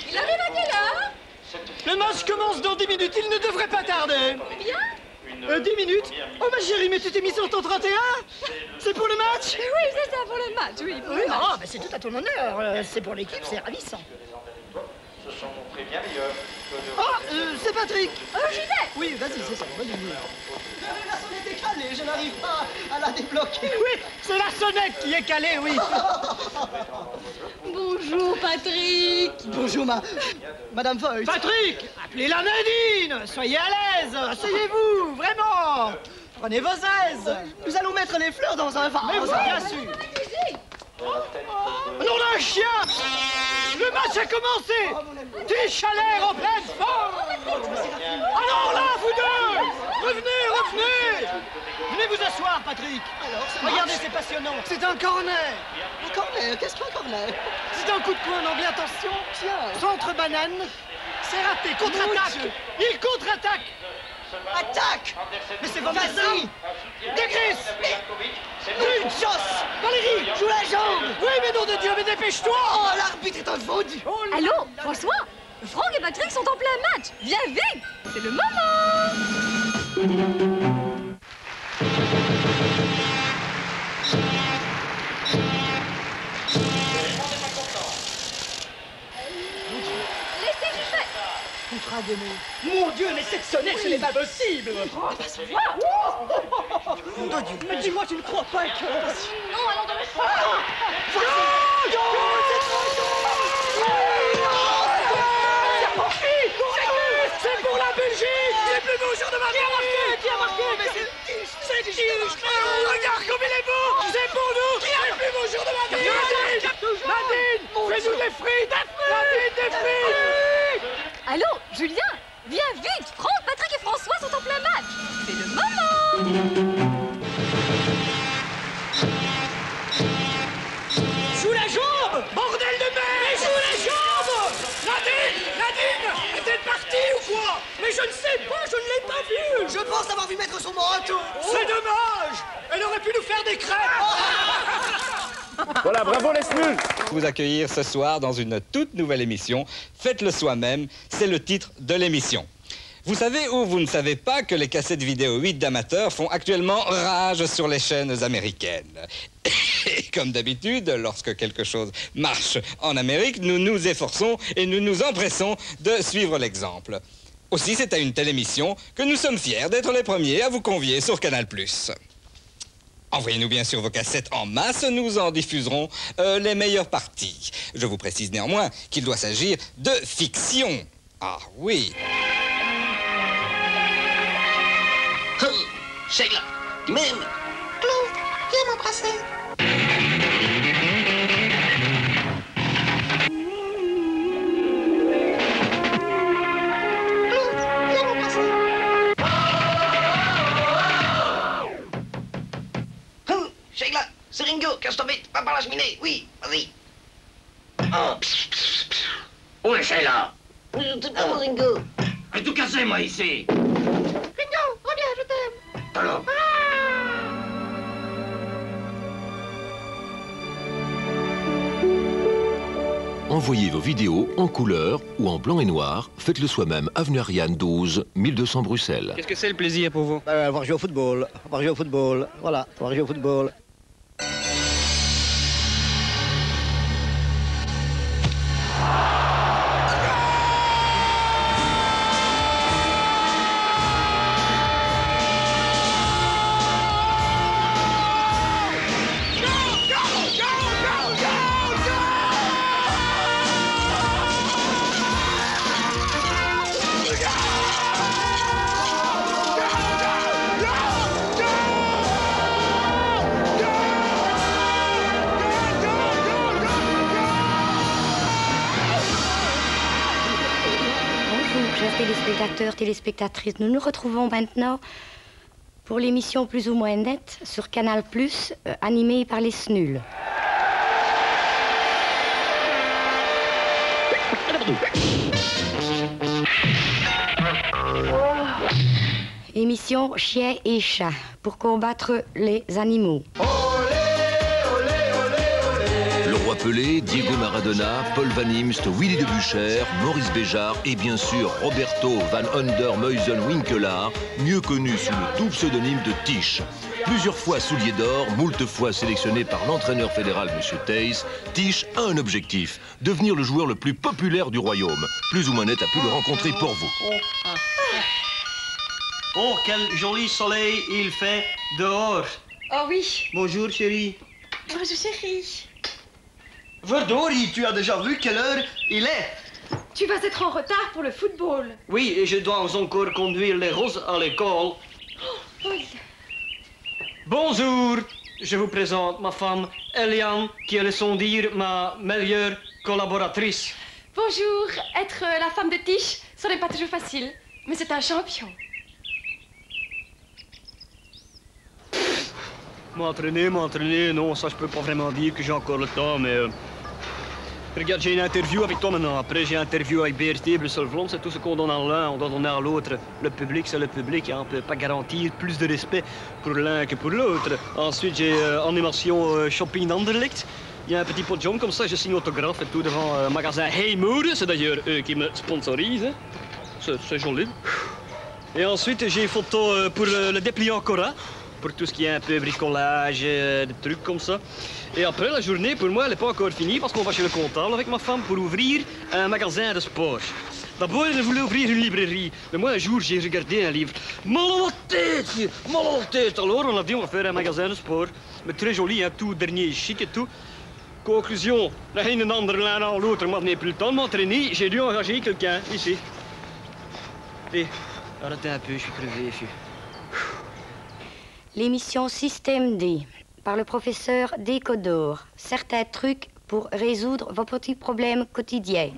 Il arrive à quelle heure? Le match commence dans 10 minutes, il ne devrait pas tarder. Bien? 10 minutes? Oh ma chérie, mais tu t'es mis sur ton 31? C'est pour le match? Oui, c'est ça, pour le match, oui, pour le match. Ah, mais c'est tout à ton honneur. C'est pour l'équipe, c'est ravissant. Se sont montrés bien meilleurs. Ah, c'est Patrick. J'y vais. Oui, vas-y, c'est ça, vas-y. La sonnette est calée, je n'arrive pas à la débloquer. Oui, c'est la sonnette qui est calée, oui. Bonjour, Patrick. Bonjour, Madame Foy. Patrick, appelez-la Nadine. Soyez à l'aise, asseyez-vous, vraiment. Prenez vos aises. Nous allons mettre les fleurs dans un vase, bien sûr. Nom d'un chien! Le match a commencé! Tiche à l'air en pleine forme! Alors là, vous deux! Revenez! Venez vous asseoir, Patrick! Regardez, c'est passionnant! C'est un corner! Un corner? Qu'est-ce qu'un corner? C'est un coup de poing en anglais, attention! Tiens! Centre banane! C'est raté! Contre-attaque! Il contre-attaque! Attaque! Mais c'est pas facile! Dégrisse! Une chance! Valérie, joue la jambe! Oui, mais nom de Dieu, mais dépêche-toi! Oh, l'arbitre est un vaudou! Allô, François? Franck et Patrick sont en plein match. Viens vite! C'est le moment! Laissez, j'y vais! Contrat donné. Mon Dieu, mais cette sonnette, ce n'est pas possible! Oh, va se voir! Mon Dieu, mais dis-moi, tu ne crois pas que... Non, allons dans le fond! C'est pour la Belgique! C'est le plus beau jour de ma vie! Qui a marqué? Mais c'est Tiche! Regarde comme il est beau! C'est pour nous! C'est le plus beau jour de ma vie! Nadine! Fais-nous des frites! Nadine, des frites! Allô, Julien? Viens vite! Franck, Patrick et François sont en plein match! C'est le moment! Joue la jambe! Bordel de mer! Joue la jambe! Nadine! Est-elle partie ou quoi? Mais je ne sais pas, je ne l'ai pas vue! Je pense avoir vu mettre son manteau! C'est dommage! Elle aurait pu nous faire des crêpes! Voilà, bravo les snuls! Vous accueillir ce soir dans une toute nouvelle émission. Faites-le soi-même, c'est le titre de l'émission. Vous savez ou vous ne savez pas que les cassettes vidéo 8 d'amateurs font actuellement rage sur les chaînes américaines. Et comme d'habitude, lorsque quelque chose marche en Amérique, nous nous efforçons et nous nous empressons de suivre l'exemple. Aussi, c'est à une telle émission que nous sommes fiers d'être les premiers à vous convier sur Canal+. Envoyez-nous bien sûr vos cassettes en masse, nous en diffuserons les meilleures parties. Je vous précise néanmoins qu'il doit s'agir de fiction. Ah oui. Sheila, tu m'aimes? Claude, viens m'embrasser. Claude, viens m'embrasser. Sheila, c'est Ringo, cache-toi vite, va par la cheminée, oui, vas-y. Oh. Où est Sheila? C'est pas moi, Ringo. J'ai tout cassé, moi, ici. Ringo, reviens, je t'aime. Alors. Envoyez vos vidéos en couleur ou en blanc et noir. Faites-le soi-même, avenue Ariane 12, 1200 Bruxelles. Qu'est-ce que c'est le plaisir pour vous? Avoir joué au football. Voilà, avoir joué au football. Téléspectateurs, téléspectatrices, nous nous retrouvons maintenant pour l'émission Plus ou moins nette sur Canal+, animée par les Snuls. Émission Chiens et chats pour combattre les animaux. Le roi Pelé, Diego Maradona, Paul Van Imst, Willy de Bucher, Maurice Béjart et bien sûr Roberto Van Onder-Muysen-Winkelaar, mieux connu sous le doux pseudonyme de Tisch. Plusieurs fois soulier d'or, moult fois sélectionné par l'entraîneur fédéral M. Theys, Tisch a un objectif, devenir le joueur le plus populaire du royaume. Plus ou moins net a pu le rencontrer pour vous. Oh, quel joli soleil il fait dehors. Oh oui. Bonjour, chérie. Bonjour, chérie. Verdorie, tu as déjà vu quelle heure il est? Tu vas être en retard pour le football. Oui, et je dois encore conduire les roses à l'école. Oui. Bonjour, je vous présente ma femme, Eliane, qui est, laissons dire, ma meilleure collaboratrice. Bonjour. Être la femme de Tisch, ce n'est pas toujours facile, mais c'est un champion. M'entraîner, non, ça je peux pas vraiment dire que j'ai encore le temps, mais... Regarde, j'ai une interview avec toi maintenant. Après, j'ai une interview avec BRT, Bruxelles-Vlaanderen, c'est tout ce qu'on donne à l'un, on doit donner à l'autre. Le public, c'est le public, hein. On ne peut pas garantir plus de respect pour l'un que pour l'autre. Ensuite, j'ai animation shopping Anderlecht. Il y a un petit podium comme ça, je signe autographe et tout devant un magasin Hey Mode, c'est d'ailleurs eux qui me sponsorisent. Hein. C'est joli. Et ensuite, j'ai une photo pour le dépliant Cora, pour tout ce qui est un peu bricolage, des trucs comme ça. Et après, la journée, pour moi, elle n'est pas encore finie parce qu'on va chez le comptable avec ma femme pour ouvrir un magasin de sport. D'abord, elle voulait ouvrir une librairie. Mais moi, un jour, j'ai regardé un livre. Mal à la tête. Alors, on a dit, on va faire un magasin de sport. Mais très joli, hein, tout dernier, chic et tout. Conclusion, l'un en ander, l'un en l'autre. Moi, je n'ai plus le temps de m'entraîner. J'ai dû engager quelqu'un, ici. Et, arrêtez un peu, je suis crevé, fille. L'émission Système D, par le professeur Décodor. Certains trucs pour résoudre vos petits problèmes quotidiens.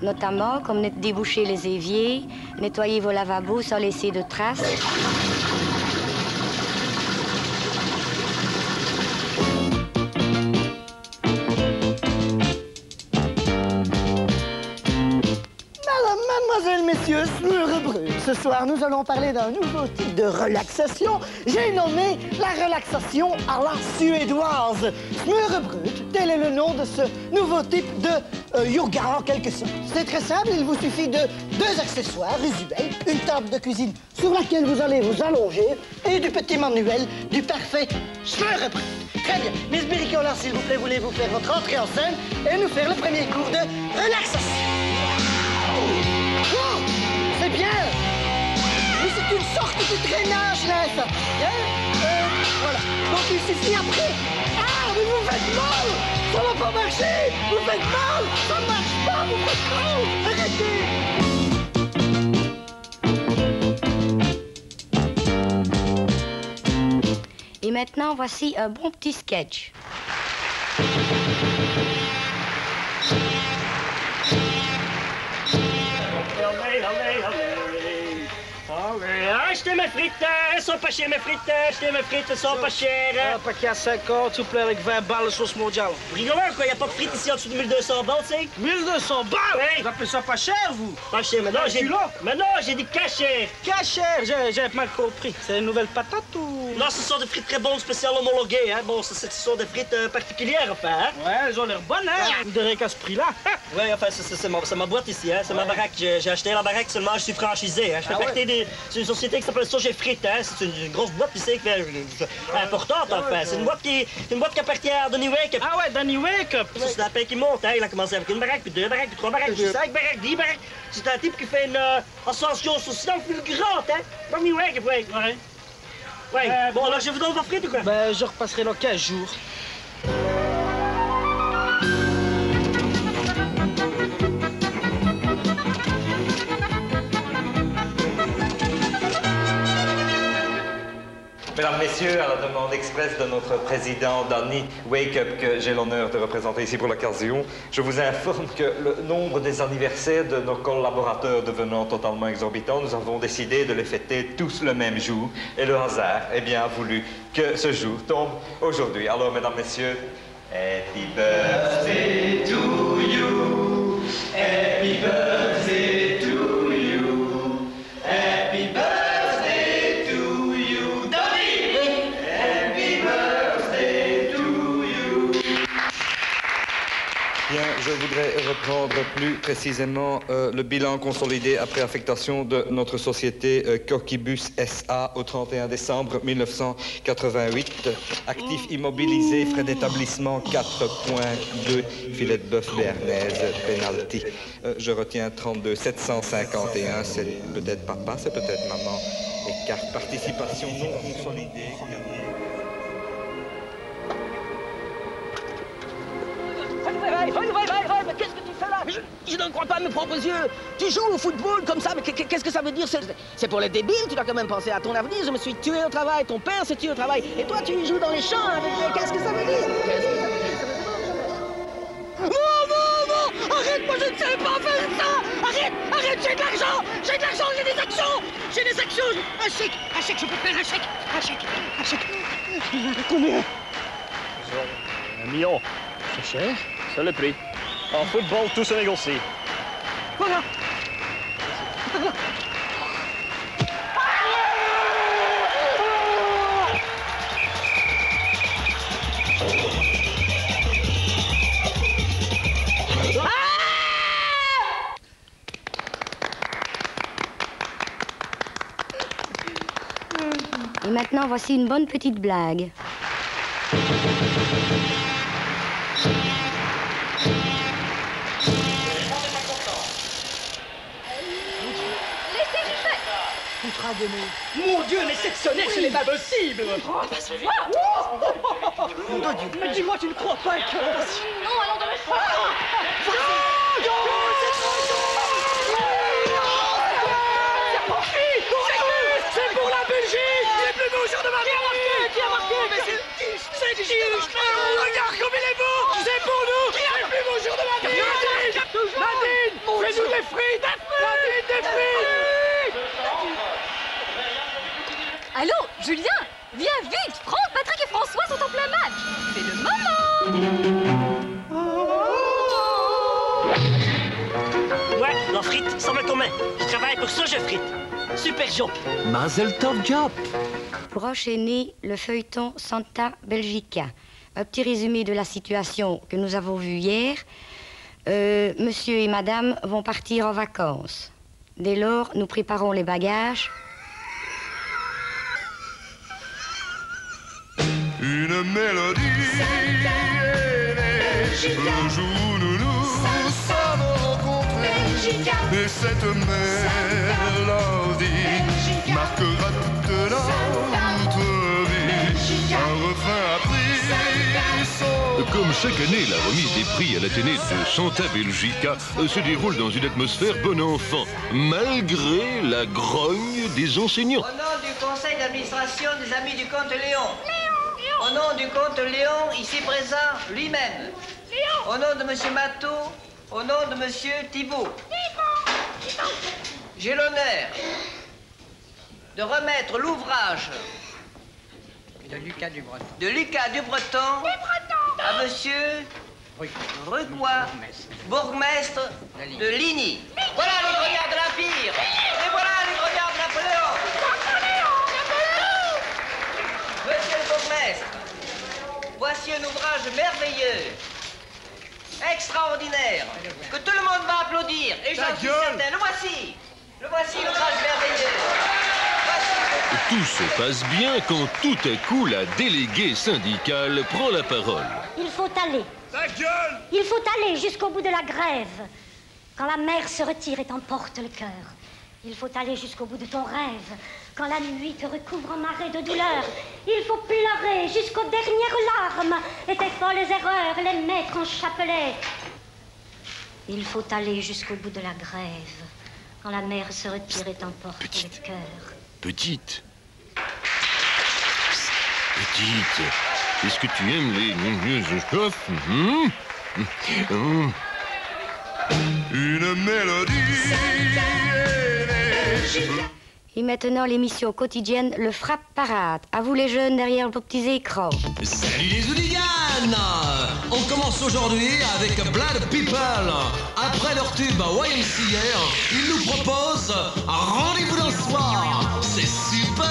Notamment comme déboucher les éviers, nettoyer vos lavabos sans laisser de traces. Mademoiselles, messieurs, Smurre Brut. Ce soir, nous allons parler d'un nouveau type de relaxation. J'ai nommé la relaxation à la suédoise. Smurre Brut, tel est le nom de ce nouveau type de yoga en quelque sorte. C'est très simple, il vous suffit de 2 accessoires usuels, une table de cuisine sur laquelle vous allez vous allonger et du petit manuel du parfait Smurre Brut. Très bien. Miss Biricola, s'il vous plaît, voulez-vous faire votre entrée en scène et nous faire le premier cours de relaxation? Oh, c'est bien. Mais c'est une sorte de drainage, là, ça. Hein? Voilà. Donc il suffit après. Ah, mais vous faites mal. Ça va pas marcher. Vous faites mal. Ça marche pas, vous faites mal. Arrêtez. Et maintenant, voici un bon petit sketch. Achetez mes frites, elles sont pas chères, mes frites, achetez mes frites, elles sont pas chères. Un paquet à 50, s'il vous plaît, avec 20 balles de sauce mondiale. Vous rigolez quoi, y a pas de frites ici en dessous de 1200 balles, tu sais? 1200 balles? Oui. Vous appelez ça pas cher, vous? Pas cher, mais non, j'ai dit cachère. Cachère, j'ai mal compris. C'est une nouvelle patate ou? Non, ce sont des frites très bonnes, spéciales homologuées, hein. Bon, ce sont des frites particulières, enfin, hein. Ouais, elles ont l'air bonnes, hein. Vous direz qu'à ce prix-là. Ouais, enfin, c'est ma boîte ici, hein. C'est ma baraque. J'ai acheté la baraque seulement, je suis franchisé, hein. Je fais partie c'est une société qui s'appelle Sogé Frites, hein. C'est une grosse boîte, tu sais, importante, enfin. C'est une boîte qui appartient à Danny Wake. Ah ouais, Danny Wake. C'est un pays qui monte, hein. Il a commencé avec une baraque, puis 2 baraques, puis 3 baraques, puis 5 baraques, 10 baraques. C'est un type qui fait une ascension sociale fulgurante, hein. Danny Wake, ouais. Ouais. Bon, alors je vous donne vos frites ou quoi? Ben, je repasserai dans 15 jours. Mesdames, Messieurs, à la demande expresse de notre président Danny Wake-up, que j'ai l'honneur de représenter ici pour l'occasion, je vous informe que le nombre des anniversaires de nos collaborateurs devenant totalement exorbitant, nous avons décidé de les fêter tous le même jour. Et le hasard est bien voulu que ce jour tombe aujourd'hui. Alors, Mesdames, Messieurs, Happy birthday to you, Happy birthday to you, Happy birthday. Bien, je voudrais reprendre plus précisément le bilan consolidé après affectation de notre société Coquibus SA au 31 décembre 1988. Actifs immobilisés, frais d'établissement 4,2, filet de bœuf béarnaise, penalty. Je retiens 32 751, c'est peut-être papa, c'est peut-être maman. Et carte participation non consolidée. Mais qu'est-ce que tu fais là? Je ne crois pas à mes propres yeux. Tu joues au football comme ça, mais qu'est-ce que ça veut dire? C'est pour les débiles, tu dois quand même penser à ton avenir. Je me suis tué au travail, ton père s'est tué au travail, et toi tu joues dans les champs avec... Qu'est-ce que ça veut dire? Non! Arrête, moi je ne sais pas faire ça! Arrête, j'ai de l'argent! J'ai des actions! Un chèque, je peux faire un chèque! Combien? 1 million. C'est cher? C'est le prix. En football, tout se négocie. Voilà. Et maintenant, voici une bonne petite blague. Mon Dieu, mais cette sonnette, ce n'est pas possible! Oh, bah ça va! Mais dis-moi, tu ne crois pas que... Non, allons dans le fond! C'est pour la Belgique! C'est le plus beau jour de ma vie! Qui a marqué? C'est Tiche! Regarde comme il est beau! C'est pour nous! C'est le plus beau jour de ma vie! Nadine! Fais-nous des frites! Nadine, des frites! Allô, Julien? Viens vite! Franck, Patrick et François sont en plein match! C'est le moment! Ouais, la frite, ça me commet. Je travaille pour ça, je frite. Super job. Mazel tov job. Pour enchaîner le feuilleton Santa Belgica, un petit résumé de la situation que nous avons vue hier. Monsieur et madame vont partir en vacances. Dès lors, nous préparons les bagages. Une mélodie le jour où nous nous sommes rencontrés, et cette mélodie marquera toute notre vie. Un refrain a pris son... Comme chaque année, la remise des prix à l'Athénée de Santa Belgica se déroule dans une atmosphère bon enfant, malgré la grogne des enseignants. Au nom du conseil d'administration des Amis du Comte Léon. Au nom du comte Léon, ici présent, lui-même. Au nom de monsieur Matteau, au nom de monsieur Thibault. J'ai l'honneur de remettre l'ouvrage de Lucas Dubreton à monsieur Rucois, bourgmestre de Ligny. Voilà les grognards de l'Empire. Et voilà les grognards de Napoléon. Monsieur le bourgmestre, voici un ouvrage merveilleux, extraordinaire, que tout le monde va applaudir, et j'en suis certain. Le voici l'ouvrage merveilleux. Tout se passe bien quand tout à coup la déléguée syndicale prend la parole. Il faut aller. Il faut aller jusqu'au bout de la grève. Quand la mer se retire et t'emporte le cœur. Il faut aller jusqu'au bout de ton rêve. Quand la nuit te recouvre en marée de douleur. Il faut pleurer jusqu'aux dernières larmes et tes folles erreurs les mettre en chapelet. Il faut aller jusqu'au bout de la grève. Quand la mer se retire et t'emporte le cœur. Petite, est-ce que tu aimes les chauffe? Une mélodie. Et maintenant, l'émission quotidienne Le Frappe Parade. À vous les jeunes derrière vos petits écrans. Salut les hooligans! On commence aujourd'hui avec Blood People. Après leur tube YMCA, ils nous proposent un rendez-vous d'un soir. C'est super!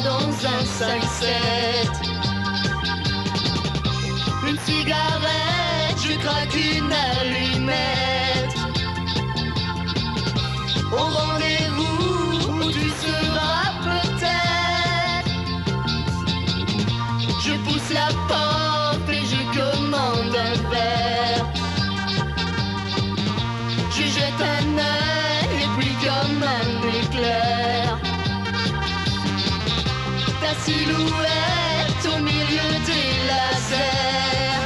dans un 5-7. Une cigarette, je craque une allumette. Au rendez-vous où tu seras peut-être. Je pousse la porte et je commande un verre. Je jette un œil et puis comme un éclair, ta silhouette au milieu des lasers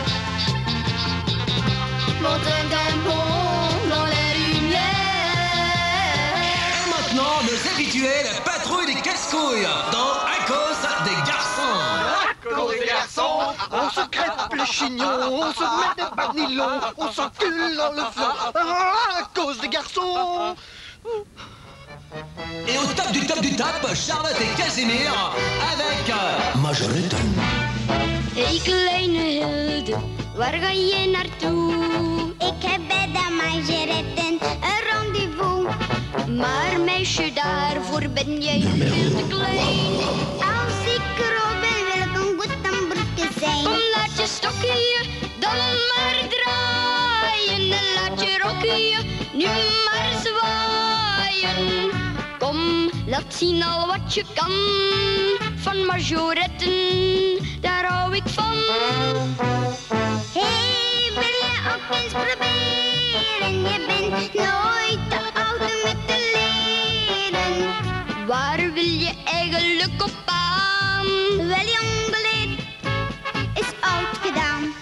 m'entraîne d'un bond dans la lumière. Et maintenant, nos habitués, la patrouille des casse-couilles dans À cause des garçons. À cause des garçons, on se crêpe les chignons, on se met des bas de nylon, on s'encule dans le flanc. À cause des garçons. Et au top du Charlotte et Casimir avec Majorette. Hey kleine Hilde, waar ga je naartoe? Ik heb bij de Majorette een rendezvous. Maar meisje, daarvoor ben jij veel te klein. Als ik groot ben, wil ik een goed broekje zijn. Kom, laat je stokje dan maar draaien. En laat je rokje nu maar zwaaien. Kom, laat zien al wat je kan. Van majoretten, daar hou ik van. Hey, wil je ook eens proberen? Je bent nooit te oud om het te leren. Waar wil je eigenlijk op aan? Wel, jong beleid is oud gedaan.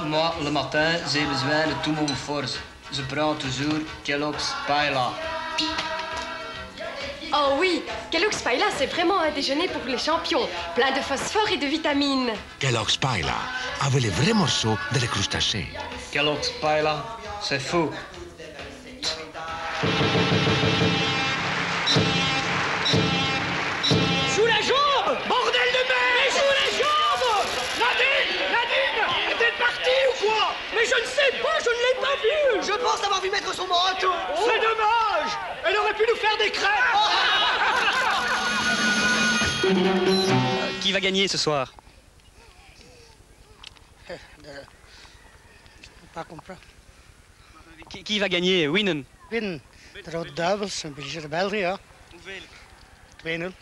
Moi, le matin, j'ai besoin de tout mon force. Je prends toujours Kellogg's Paella. Oh oui, Kellogg's Paella, c'est vraiment un déjeuner pour les champions. Plein de phosphore et de vitamines. Kellogg's Paella, avec les vrais morceaux de les crustacés. Kellogg's Paella, c'est fou. Sous la jambe, bordel de mer! Sous la jambe! Nadine, est-elle partie ou quoi? Mais je ne sais pas, je ne l'ai pas vue. Je pense avoir vu mettre son manteau. C'est dommage. Elle aurait pu nous faire des crêpes. Qui va gagner ce soir? Pas comprendre. Qui va gagner? Winnen? Winnen. De Rode Duivels, een beetje de België, ja. Hoeveel? 2-0.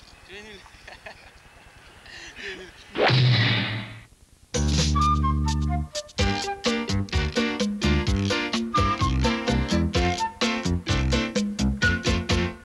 2-0.